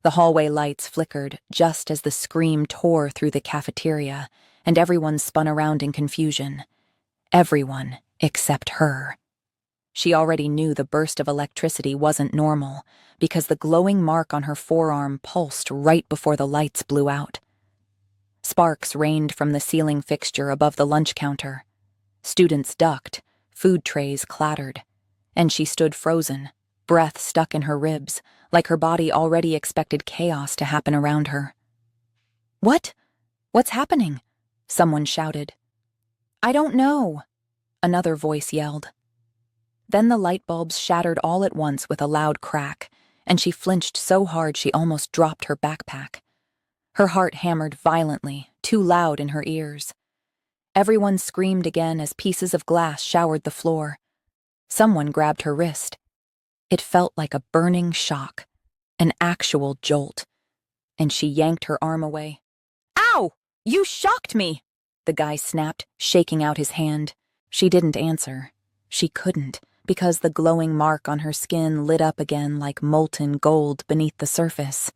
The hallway lights flickered just as the scream tore through the cafeteria, and everyone spun around in confusion. Everyone except her. She already knew the burst of electricity wasn't normal, because the glowing mark on her forearm pulsed right before the lights blew out. Sparks rained from the ceiling fixture above the lunch counter. Students ducked, food trays clattered, and she stood frozen, breath stuck in her ribs, like her body already expected chaos to happen around her. "What? What's happening?" someone shouted. "I don't know," another voice yelled. Then the light bulbs shattered all at once with a loud crack, and she flinched so hard she almost dropped her backpack. Her heart hammered violently, too loud in her ears. Everyone screamed again as pieces of glass showered the floor. Someone grabbed her wrist. It felt like a burning shock, an actual jolt, and she yanked her arm away. "Ow! You shocked me!" the guy snapped, shaking out his hand. She didn't answer. She couldn't, because the glowing mark on her skin lit up again like molten gold beneath the surface.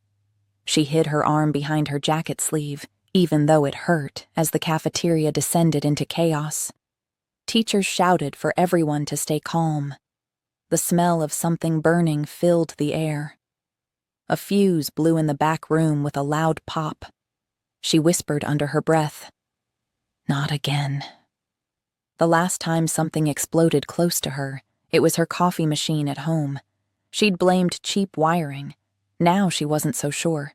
She hid her arm behind her jacket sleeve, even though it hurt, as the cafeteria descended into chaos. Teachers shouted for everyone to stay calm. The smell of something burning filled the air. A fuse blew in the back room with a loud pop. She whispered under her breath, "Not again." The last time something exploded close to her, it was her coffee machine at home. She'd blamed cheap wiring. Now she wasn't so sure.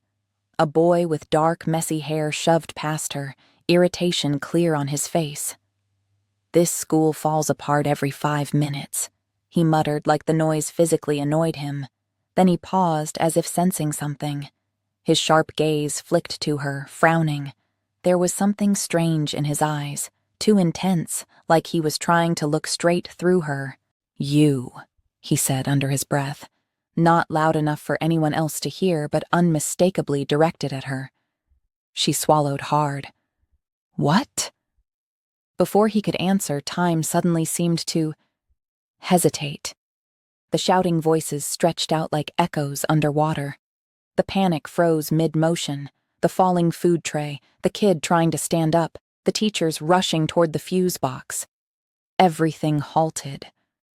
A boy with dark, messy hair shoved past her, irritation clear on his face. "This school falls apart every 5 minutes," he muttered like the noise physically annoyed him. Then he paused as if sensing something. His sharp gaze flicked to her, frowning. There was something strange in his eyes, too intense, like he was trying to look straight through her. "You," he said under his breath, not loud enough for anyone else to hear, but unmistakably directed at her. She swallowed hard. "What?" Before he could answer, time suddenly seemed to hesitate. The shouting voices stretched out like echoes underwater. The panic froze mid-motion, the falling food tray, the kid trying to stand up, the teachers rushing toward the fuse box. Everything halted.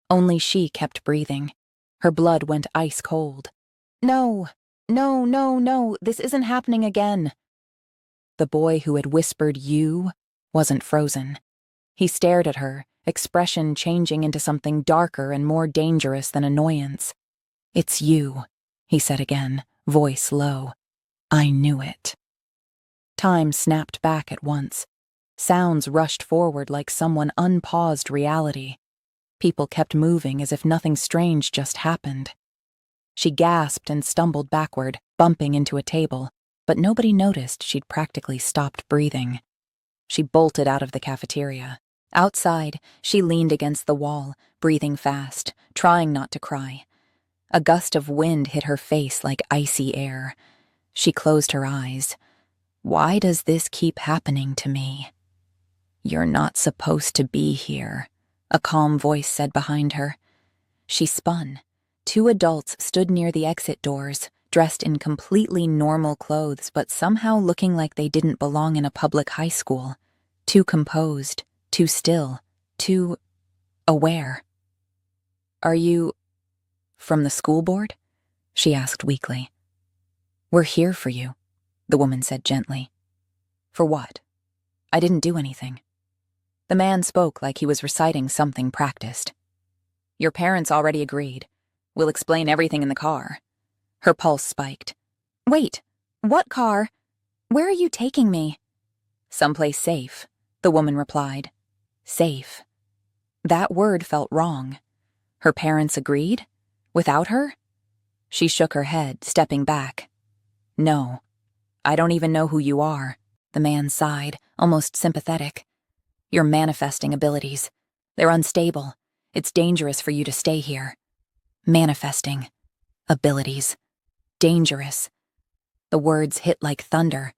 Only she kept breathing. Her blood went ice cold. "No, no, no, no, this isn't happening again." The boy who had whispered "you" wasn't frozen. He stared at her, expression changing into something darker and more dangerous than annoyance. "It's you," he said again, voice low. "I knew it." Time snapped back at once. Sounds rushed forward like someone unpaused reality. People kept moving as if nothing strange just happened. She gasped and stumbled backward, bumping into a table, but nobody noticed she'd practically stopped breathing. She bolted out of the cafeteria. Outside, she leaned against the wall, breathing fast, trying not to cry. A gust of wind hit her face like icy air. She closed her eyes. "Why does this keep happening to me?" "You're not supposed to be here," a calm voice said behind her. She spun. 2 adults stood near the exit doors, dressed in completely normal clothes but somehow looking like they didn't belong in a public high school. Too composed, too still, too aware. "Are you from the school board?" she asked weakly. "We're here for you," the woman said gently. "For what? I didn't do anything." The man spoke like he was reciting something practiced. "Your parents already agreed. We'll explain everything in the car." Her pulse spiked. "Wait, what car? Where are you taking me?" "Someplace safe," the woman replied. Safe. That word felt wrong. Her parents agreed? Without her? She shook her head, stepping back. "No. I don't even know who you are," the man sighed, almost sympathetic. "Your manifesting abilities. They're unstable. It's dangerous for you to stay here." Manifesting. Abilities. Dangerous. The words hit like thunder.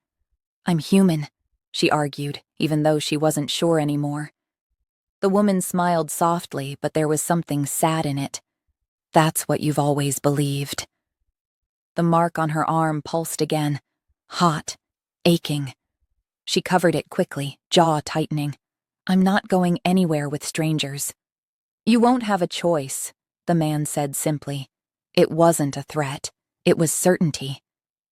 "I'm human," she argued, even though she wasn't sure anymore. The woman smiled softly, but there was something sad in it. "That's what you've always believed." The mark on her arm pulsed again. Hot. Aching. She covered it quickly, jaw tightening. I'm not going anywhere with strangers. You won't have a choice, the man said simply. It wasn't a threat. It was certainty.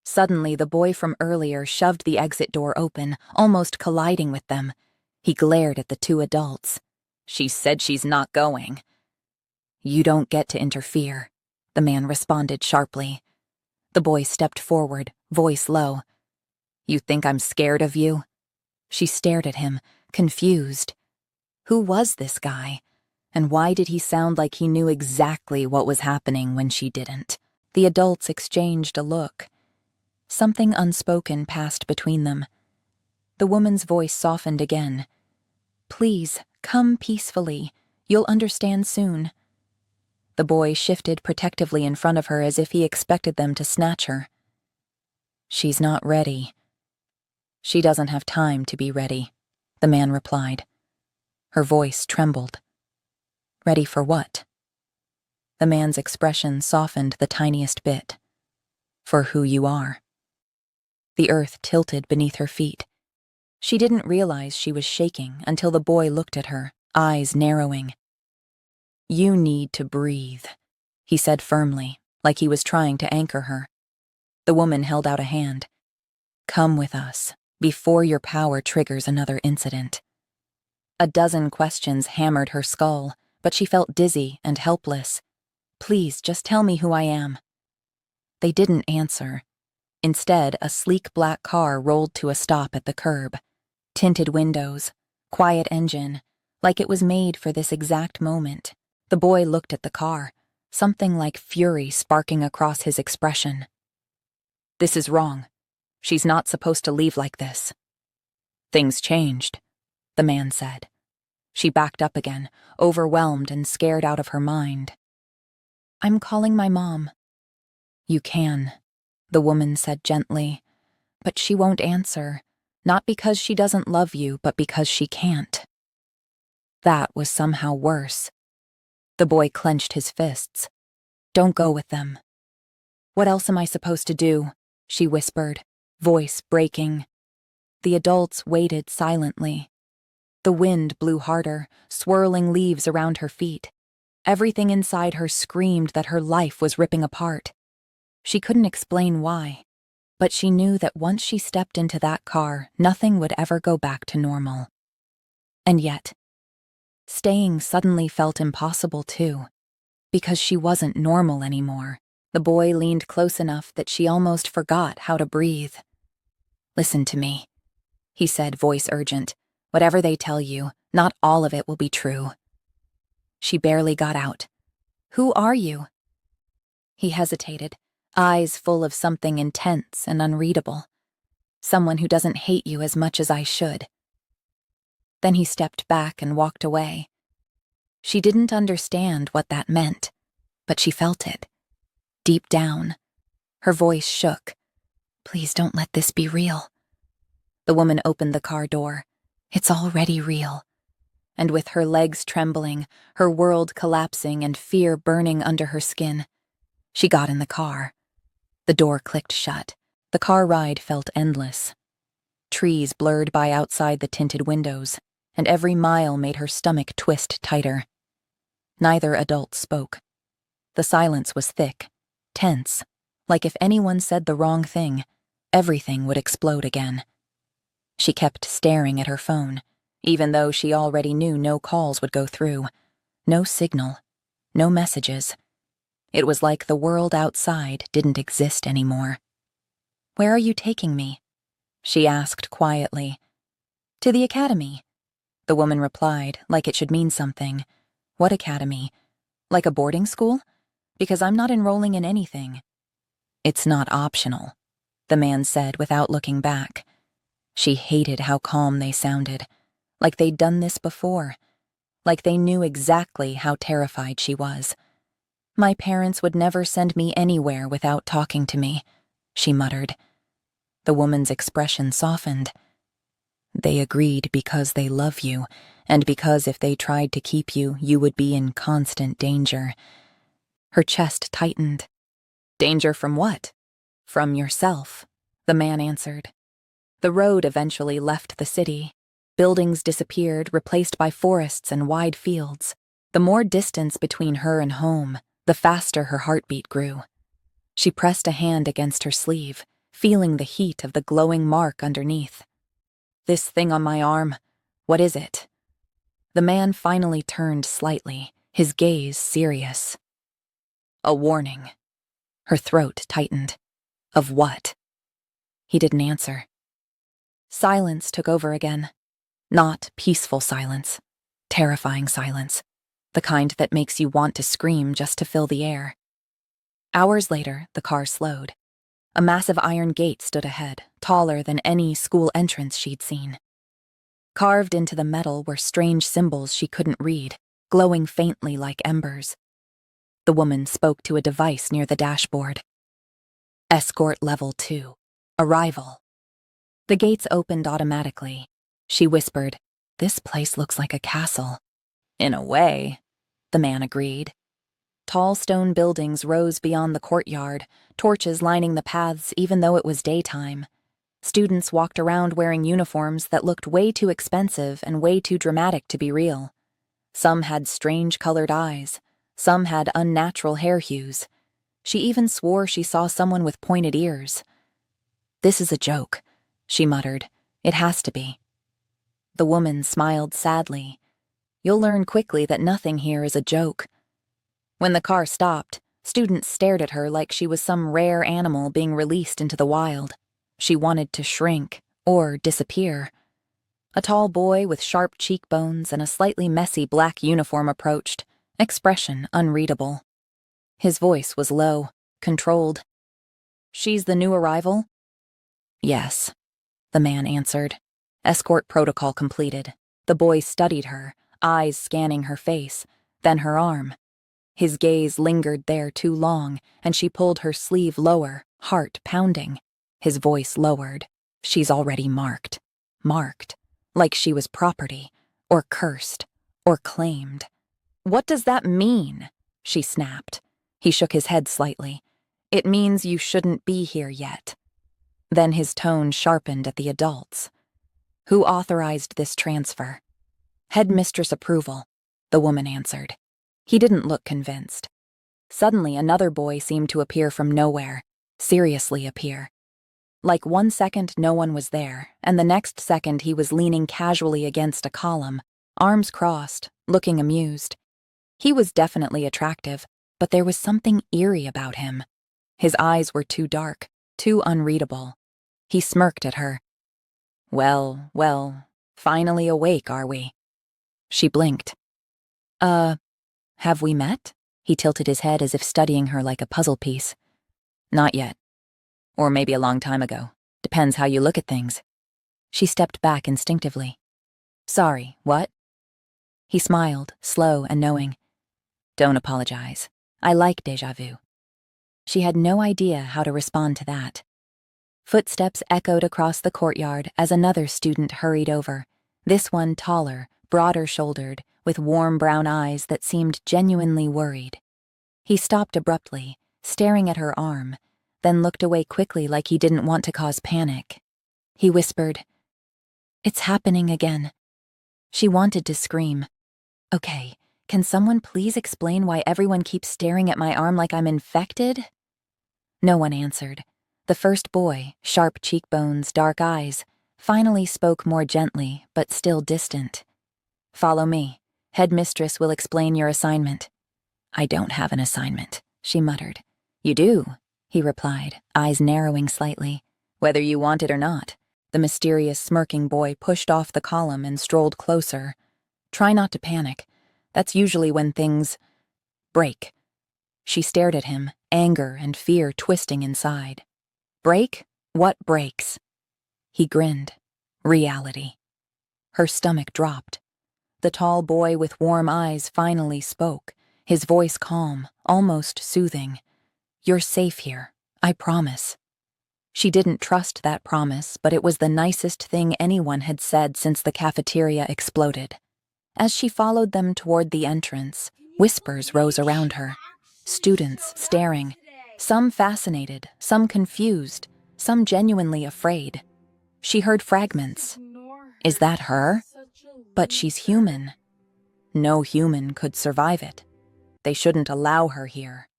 Suddenly, the boy from earlier shoved the exit door open, almost colliding with them. He glared at the two adults. She said she's not going. You don't get to interfere, the man responded sharply. The boy stepped forward, voice low. You think I'm scared of you? She stared at him, confused. Who was this guy? And why did he sound like he knew exactly what was happening when she didn't? The adults exchanged a look. Something unspoken passed between them. The woman's voice softened again. Please, come peacefully. You'll understand soon. The boy shifted protectively in front of her as if he expected them to snatch her. She's not ready. She doesn't have time to be ready, the man replied. Her voice trembled. Ready for what? The man's expression softened the tiniest bit. For who you are. The earth tilted beneath her feet. She didn't realize she was shaking until the boy looked at her, eyes narrowing. You need to breathe, he said firmly, like he was trying to anchor her. The woman held out a hand. Come with us, before your power triggers another incident. A dozen questions hammered her skull, but she felt dizzy and helpless. Please, just tell me who I am. They didn't answer. Instead, a sleek black car rolled to a stop at the curb. Tinted windows, quiet engine, like it was made for this exact moment. The boy looked at the car, something like fury sparking across his expression. This is wrong. She's not supposed to leave like this. Things changed, the man said. She backed up again, overwhelmed and scared out of her mind. I'm calling my mom. You can, the woman said gently, but she won't answer, not because she doesn't love you, but because she can't. That was somehow worse. The boy clenched his fists. Don't go with them. What else am I supposed to do? She whispered, voice breaking. The adults waited silently. The wind blew harder, swirling leaves around her feet. Everything inside her screamed that her life was ripping apart. She couldn't explain why, but she knew that once she stepped into that car, nothing would ever go back to normal. And yet, staying suddenly felt impossible too, because she wasn't normal anymore. The boy leaned close enough that she almost forgot how to breathe. Listen to me, he said, voice urgent. Whatever they tell you, not all of it will be true. She barely got out. Who are you? He hesitated, eyes full of something intense and unreadable. Someone who doesn't hate you as much as I should. Then he stepped back and walked away. She didn't understand what that meant, but she felt it. Deep down, her voice shook. Please don't let this be real. The woman opened the car door. It's already real. And with her legs trembling, her world collapsing and fear burning under her skin, she got in the car. The door clicked shut. The car ride felt endless. Trees blurred by outside the tinted windows, and every mile made her stomach twist tighter. Neither adult spoke. The silence was thick, tense, like if anyone said the wrong thing, everything would explode again. She kept staring at her phone, even though she already knew no calls would go through. No signal. No messages. It was like the world outside didn't exist anymore. Where are you taking me? She asked quietly. To the academy. The woman replied, like it should mean something. What academy? Like a boarding school? Because I'm not enrolling in anything. It's not optional, the man said without looking back. She hated how calm they sounded, like they'd done this before, like they knew exactly how terrified she was. My parents would never send me anywhere without talking to me, she muttered. The woman's expression softened. They agreed because they love you, and because if they tried to keep you, you would be in constant danger. Her chest tightened. Danger from what? From yourself, the man answered. The road eventually left the city. Buildings disappeared, replaced by forests and wide fields. The more distance between her and home, the faster her heartbeat grew. She pressed a hand against her sleeve, feeling the heat of the glowing mark underneath. This thing on my arm, what is it? The man finally turned slightly, his gaze serious. A warning. Her throat tightened. Of what? He didn't answer. Silence took over again. Not peaceful silence. Terrifying silence. The kind that makes you want to scream just to fill the air. Hours later, the car slowed. A massive iron gate stood ahead, taller than any school entrance she'd seen. Carved into the metal were strange symbols she couldn't read, glowing faintly like embers. The woman spoke to a device near the dashboard. Escort Level 2. Arrival. The gates opened automatically. She whispered, "This place looks like a castle." "In a way," the man agreed. Tall stone buildings rose beyond the courtyard, torches lining the paths even though it was daytime. Students walked around wearing uniforms that looked way too expensive and way too dramatic to be real. Some had strange colored eyes. Some had unnatural hair hues. She even swore she saw someone with pointed ears. "This is a joke," she muttered. "It has to be." The woman smiled sadly. "You'll learn quickly that nothing here is a joke." When the car stopped, students stared at her like she was some rare animal being released into the wild. She wanted to shrink or disappear. A tall boy with sharp cheekbones and a slightly messy black uniform approached, expression unreadable. His voice was low, controlled. "She's the new arrival?" "Yes," the man answered. Escort protocol completed. The boy studied her, eyes scanning her face, then her arm. His gaze lingered there too long, and she pulled her sleeve lower, heart pounding. His voice lowered. "She's already marked. Marked. Like she was property, or cursed, or claimed." "What does that mean?" she snapped. He shook his head slightly. "It means you shouldn't be here yet." Then his tone sharpened at the adults. "Who authorized this transfer?" "Headmistress approval," the woman answered. He didn't look convinced. Suddenly, another boy seemed to appear from nowhere, seriously appear. Like 1 second, no one was there, and the next second he was leaning casually against a column, arms crossed, looking amused. He was definitely attractive, but there was something eerie about him. His eyes were too dark, too unreadable. He smirked at her. Well, finally awake, are we?" She blinked. Have we met?" He tilted his head as if studying her like a puzzle piece. "Not yet. Or maybe a long time ago. Depends how you look at things." She stepped back instinctively. "Sorry, what?" He smiled, slow and knowing. "Don't apologize. I like déjà vu." She had no idea how to respond to that. Footsteps echoed across the courtyard as another student hurried over, this one taller, broader-shouldered, with warm brown eyes that seemed genuinely worried. He stopped abruptly, staring at her arm, then looked away quickly like he didn't want to cause panic. He whispered, "It's happening again." She wanted to scream. "Okay, can someone please explain why everyone keeps staring at my arm like I'm infected?" No one answered. The first boy, sharp cheekbones, dark eyes, finally spoke more gently, but still distant. "Follow me. Headmistress will explain your assignment." "I don't have an assignment," she muttered. "You do," he replied, eyes narrowing slightly. "Whether you want it or not." The mysterious, smirking boy pushed off the column and strolled closer. "Try not to panic. That's usually when things break." She stared at him, anger and fear twisting inside. "Break? What breaks?" He grinned. Reality. Her stomach dropped. The tall boy with warm eyes finally spoke, his voice calm, almost soothing. "You're safe here, I promise." She didn't trust that promise, but it was the nicest thing anyone had said since the cafeteria exploded. As she followed them toward the entrance, whispers rose around her. Students staring. Some fascinated, some confused, some genuinely afraid. She heard fragments. Is that her? But she's human. No human could survive it. They shouldn't allow her here.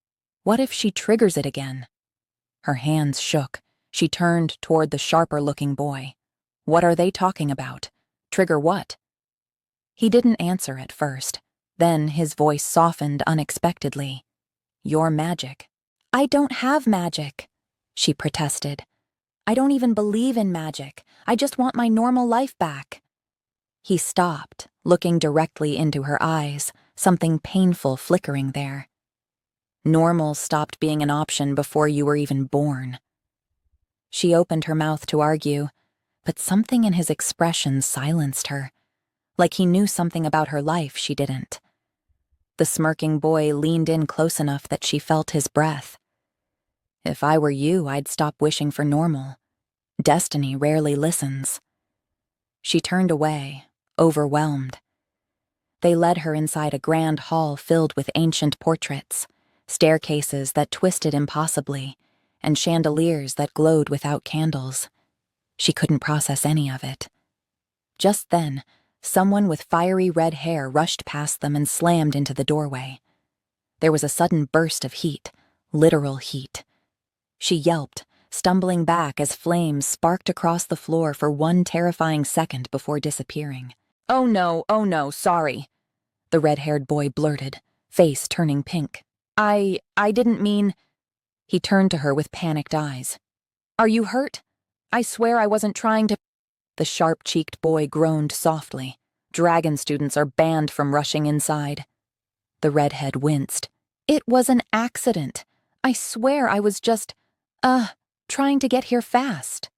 What if she triggers it again? Her hands shook. She turned toward the sharper-looking boy. What are they talking about? Trigger what? He didn't answer at first. Then his voice softened unexpectedly. Your magic. I don't have magic, she protested. I don't even believe in magic. I just want my normal life back. He stopped, looking directly into her eyes, something painful flickering there. Normal stopped being an option before you were even born. She opened her mouth to argue, but something in his expression silenced her, like he knew something about her life she didn't. The smirking boy leaned in close enough that she felt his breath. If I were you, I'd stop wishing for normal. Destiny rarely listens. She turned away, overwhelmed. They led her inside a grand hall filled with ancient portraits, staircases that twisted impossibly, and chandeliers that glowed without candles. She couldn't process any of it. Just then, someone with fiery red hair rushed past them and slammed into the doorway. There was a sudden burst of heat, literal heat. She yelped, stumbling back as flames sparked across the floor for one terrifying second before disappearing. Oh no, sorry, the red-haired boy blurted, face turning pink. I didn't mean... He turned to her with panicked eyes. Are you hurt? I swear I wasn't trying to... The sharp-cheeked boy groaned softly. Dragon students are banned from rushing inside. The redhead winced. It was an accident. I swear I was just, trying to get here fast.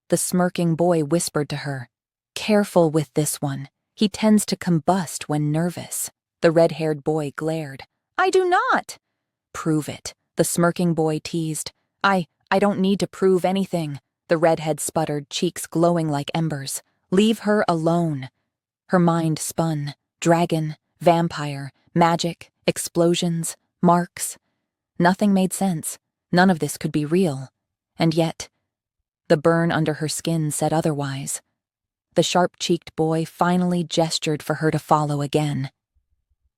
The smirking boy whispered to her, Careful with this one. He tends to combust when nervous. The red-haired boy glared. I do not. Prove it, the smirking boy teased. I don't need to prove anything. The redhead sputtered, cheeks glowing like embers. Leave her alone. Her mind spun. Dragon, vampire, magic, explosions, marks. Nothing made sense. None of this could be real. And yet, the burn under her skin said otherwise. The sharp-cheeked boy finally gestured for her to follow again.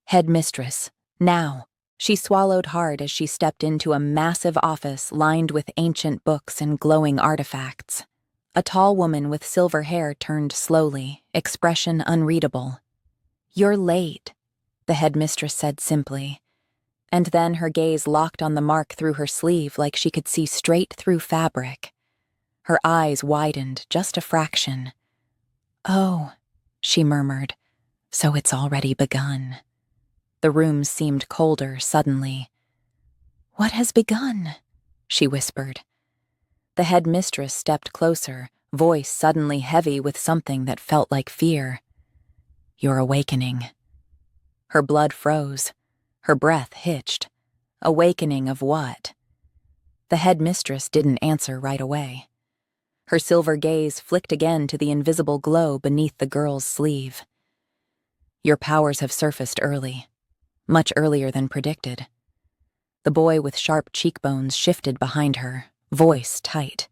Headmistress, now. She swallowed hard as she stepped into a massive office lined with ancient books and glowing artifacts. A tall woman with silver hair turned slowly, expression unreadable. You're late, the headmistress said simply. And then her gaze locked on the mark through her sleeve like she could see straight through fabric. Her eyes widened just a fraction. Oh, she murmured, so it's already begun. The room seemed colder suddenly. What has begun? She whispered. The headmistress stepped closer, voice suddenly heavy with something that felt like fear. You're awakening. Her blood froze. Her breath hitched. Awakening of what? The headmistress didn't answer right away. Her silver gaze flicked again to the invisible glow beneath the girl's sleeve. Your powers have surfaced early. Much earlier than predicted. The boy with sharp cheekbones shifted behind her, voice tight.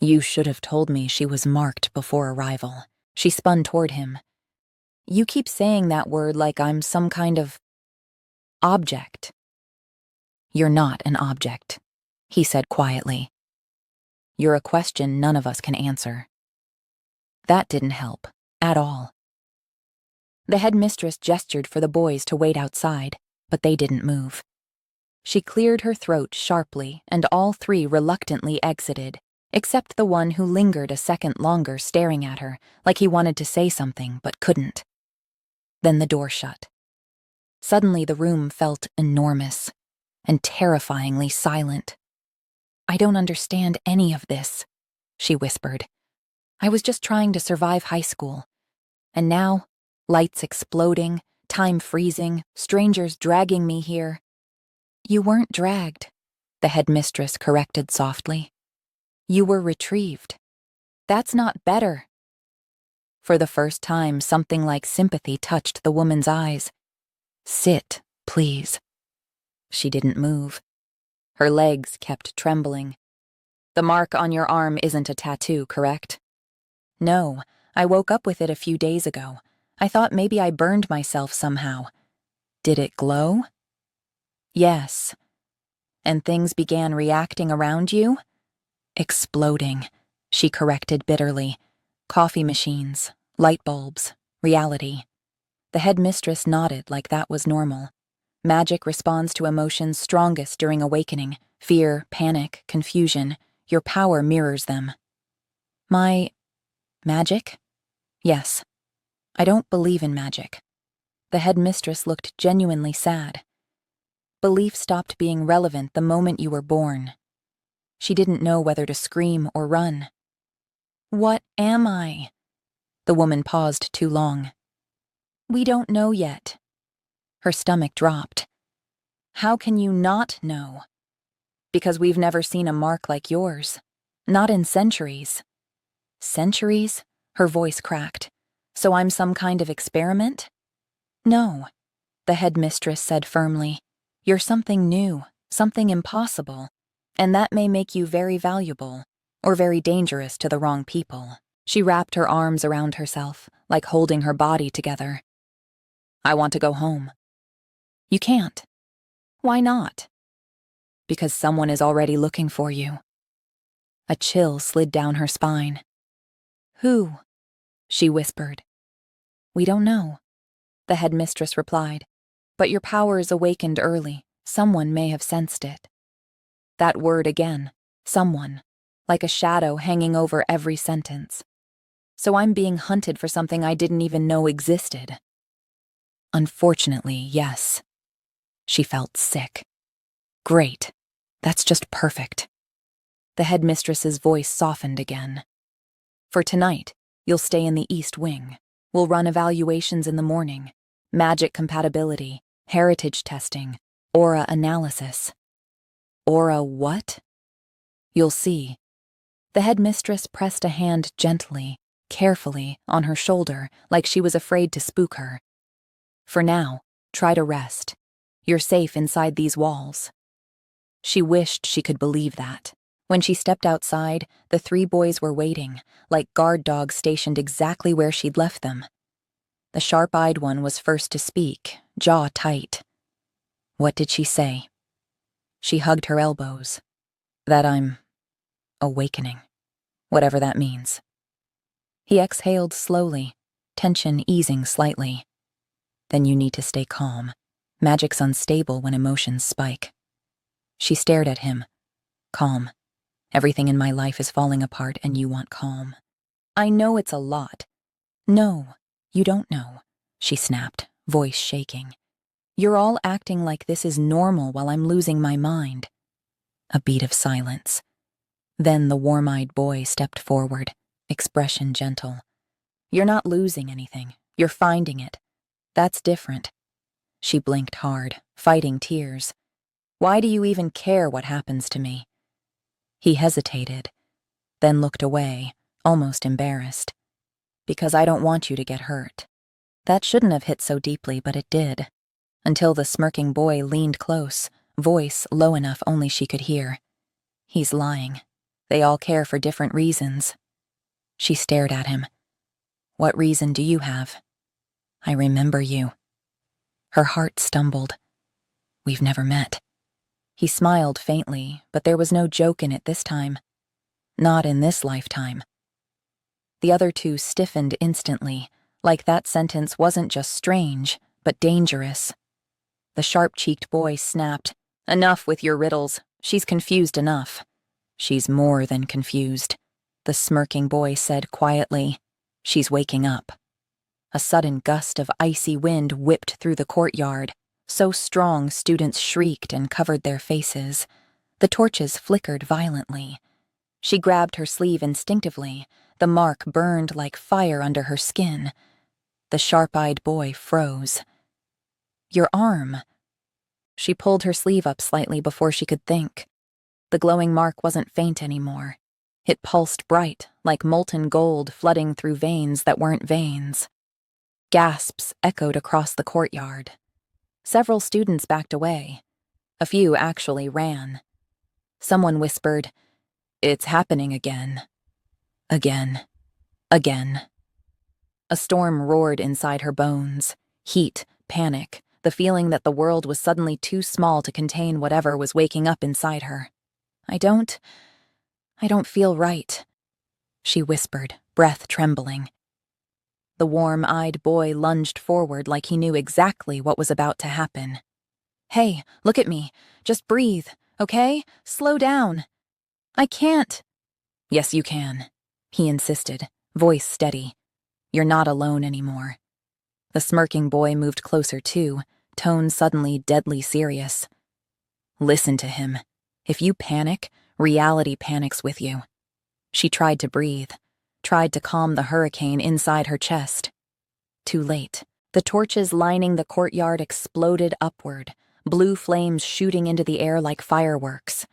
You should have told me she was marked before arrival. She spun toward him. You keep saying that word like I'm some kind of object. You're not an object, he said quietly. You're a question none of us can answer. That didn't help, at all. The headmistress gestured for the boys to wait outside, but they didn't move. She cleared her throat sharply, and all three reluctantly exited, except the one who lingered a second longer staring at her, like he wanted to say something but couldn't. Then the door shut. Suddenly the room felt enormous and terrifyingly silent. I don't understand any of this, she whispered. I was just trying to survive high school. And now, lights exploding, time freezing, strangers dragging me here. You weren't dragged, the headmistress corrected softly. You were retrieved. That's not better. For the first time, something like sympathy touched the woman's eyes. Sit, please. She didn't move. Her legs kept trembling. The mark on your arm isn't a tattoo, correct? No, I woke up with it a few days ago. I thought maybe I burned myself somehow. Did it glow? Yes. And things began reacting around you? Exploding, she corrected bitterly. Coffee machines, light bulbs, reality. The headmistress nodded like that was normal. Magic responds to emotions strongest during awakening. Fear, panic, confusion. Your power mirrors them. My magic? Yes. I don't believe in magic. The headmistress looked genuinely sad. Belief stopped being relevant the moment you were born. She didn't know whether to scream or run. What am I? The woman paused too long. We don't know yet. Her stomach dropped. How can you not know? Because we've never seen a mark like yours. Not in centuries. Centuries? Her voice cracked. So I'm some kind of experiment? No, the headmistress said firmly. You're something new, something impossible, and that may make you very valuable, or very dangerous to the wrong people. She wrapped her arms around herself, like holding her body together. I want to go home. You can't. Why not? Because someone is already looking for you. A chill slid down her spine. Who? She whispered. We don't know, the headmistress replied. But your powers awakened early. Someone may have sensed it. That word again, someone, like a shadow hanging over every sentence. So I'm being hunted for something I didn't even know existed. Unfortunately, yes. She felt sick. Great. That's just perfect. The headmistress's voice softened again. For tonight, you'll stay in the East Wing. We'll run evaluations in the morning. Magic compatibility, heritage testing, aura analysis. Aura what? You'll see. The headmistress pressed a hand gently, carefully, on her shoulder, like she was afraid to spook her. For now, try to rest. You're safe inside these walls. She wished she could believe that. When she stepped outside, the 3 boys were waiting, like guard dogs stationed exactly where she'd left them. The sharp-eyed one was first to speak, jaw tight. What did she say? She hugged her elbows. That I'm awakening, whatever that means. He exhaled slowly, tension easing slightly. Then you need to stay calm. Magic's unstable when emotions spike. She stared at him. Calm. Everything in my life is falling apart and you want calm. I know it's a lot. No, you don't know, she snapped, voice shaking. You're all acting like this is normal while I'm losing my mind. A beat of silence. Then the warm-eyed boy stepped forward, expression gentle. You're not losing anything. You're finding it. That's different. She blinked hard, fighting tears. Why do you even care what happens to me? He hesitated, then looked away, almost embarrassed. Because I don't want you to get hurt. That shouldn't have hit so deeply, but it did. Until the smirking boy leaned close, voice low enough only she could hear. He's lying. They all care for different reasons. She stared at him. What reason do you have? I remember you. Her heart stumbled. We've never met. He smiled faintly, but there was no joke in it this time. Not in this lifetime. The other 2 stiffened instantly, like that sentence wasn't just strange, but dangerous. The sharp-cheeked boy snapped, Enough with your riddles. She's confused enough. She's more than confused, the smirking boy said quietly. She's waking up. A sudden gust of icy wind whipped through the courtyard. So strong, students shrieked and covered their faces. The torches flickered violently. She grabbed her sleeve instinctively. The mark burned like fire under her skin. The sharp-eyed boy froze. Your arm. She pulled her sleeve up slightly before she could think. The glowing mark wasn't faint anymore. It pulsed bright, like molten gold flooding through veins that weren't veins. Gasps echoed across the courtyard. Several students backed away. A few actually ran. Someone whispered, "It's happening again. Again. Again." A storm roared inside her bones. Heat, panic, the feeling that the world was suddenly too small to contain whatever was waking up inside her. I don't feel right," she whispered, breath trembling. The warm-eyed boy lunged forward like he knew exactly what was about to happen. "Hey, look at me. Just breathe, okay? Slow down." "I can't." "Yes, you can," he insisted, voice steady. "You're not alone anymore." The smirking boy moved closer too, tone suddenly deadly serious. "Listen to him. If you panic, reality panics with you." She tried to breathe, tried to calm the hurricane inside her chest. Too late. The torches lining the courtyard exploded upward, blue flames shooting into the air like fireworks.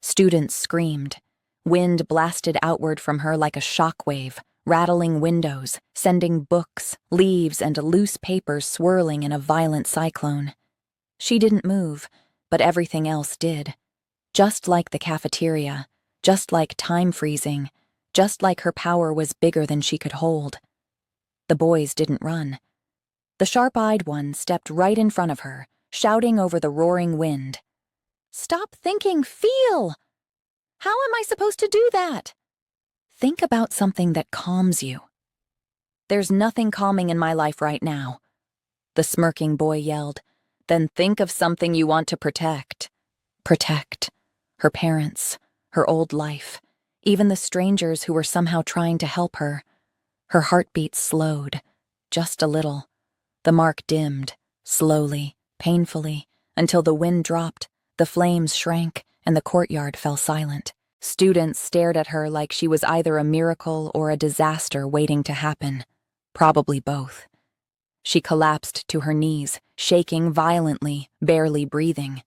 Students screamed. Wind blasted outward from her like a shockwave, rattling windows, sending books, leaves, and loose papers swirling in a violent cyclone. She didn't move, but everything else did. Just like the cafeteria, just like time freezing, just like her power was bigger than she could hold. The boys didn't run. The sharp-eyed one stepped right in front of her, shouting over the roaring wind. "Stop thinking, feel! How am I supposed to do that?" "Think about something that calms you." "There's nothing calming in my life right now," the smirking boy yelled. "Then think of something you want to protect." Protect. Her parents, her old life, even the strangers who were somehow trying to help her. Her heartbeat slowed, just a little. The mark dimmed, slowly, painfully, until the wind dropped, the flames shrank, and the courtyard fell silent. Students stared at her like she was either a miracle or a disaster waiting to happen. Probably both. She collapsed to her knees, shaking violently, barely breathing.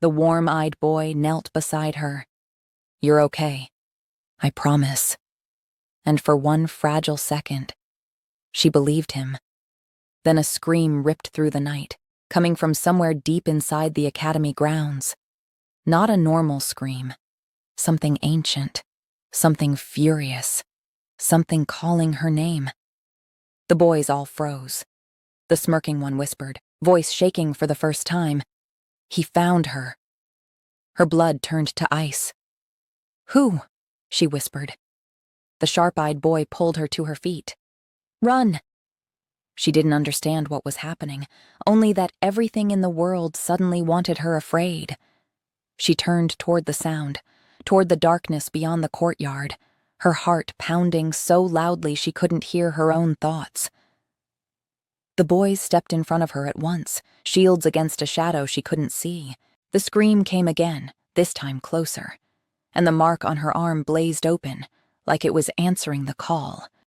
The warm-eyed boy knelt beside her. "You're okay. I promise." And for one fragile second, she believed him. Then a scream ripped through the night, coming from somewhere deep inside the academy grounds. Not a normal scream. Something ancient. Something furious. Something calling her name. The boys all froze. The smirking one whispered, voice shaking for the first time. "He found her." Her blood turned to ice. "Who?" she whispered. The sharp-eyed boy pulled her to her feet. "Run!" She didn't understand what was happening, only that everything in the world suddenly wanted her afraid. She turned toward the sound, toward the darkness beyond the courtyard, her heart pounding so loudly she couldn't hear her own thoughts. The boys stepped in front of her at once, shields against a shadow she couldn't see. The scream came again, this time closer, and the mark on her arm blazed open, like it was answering the call.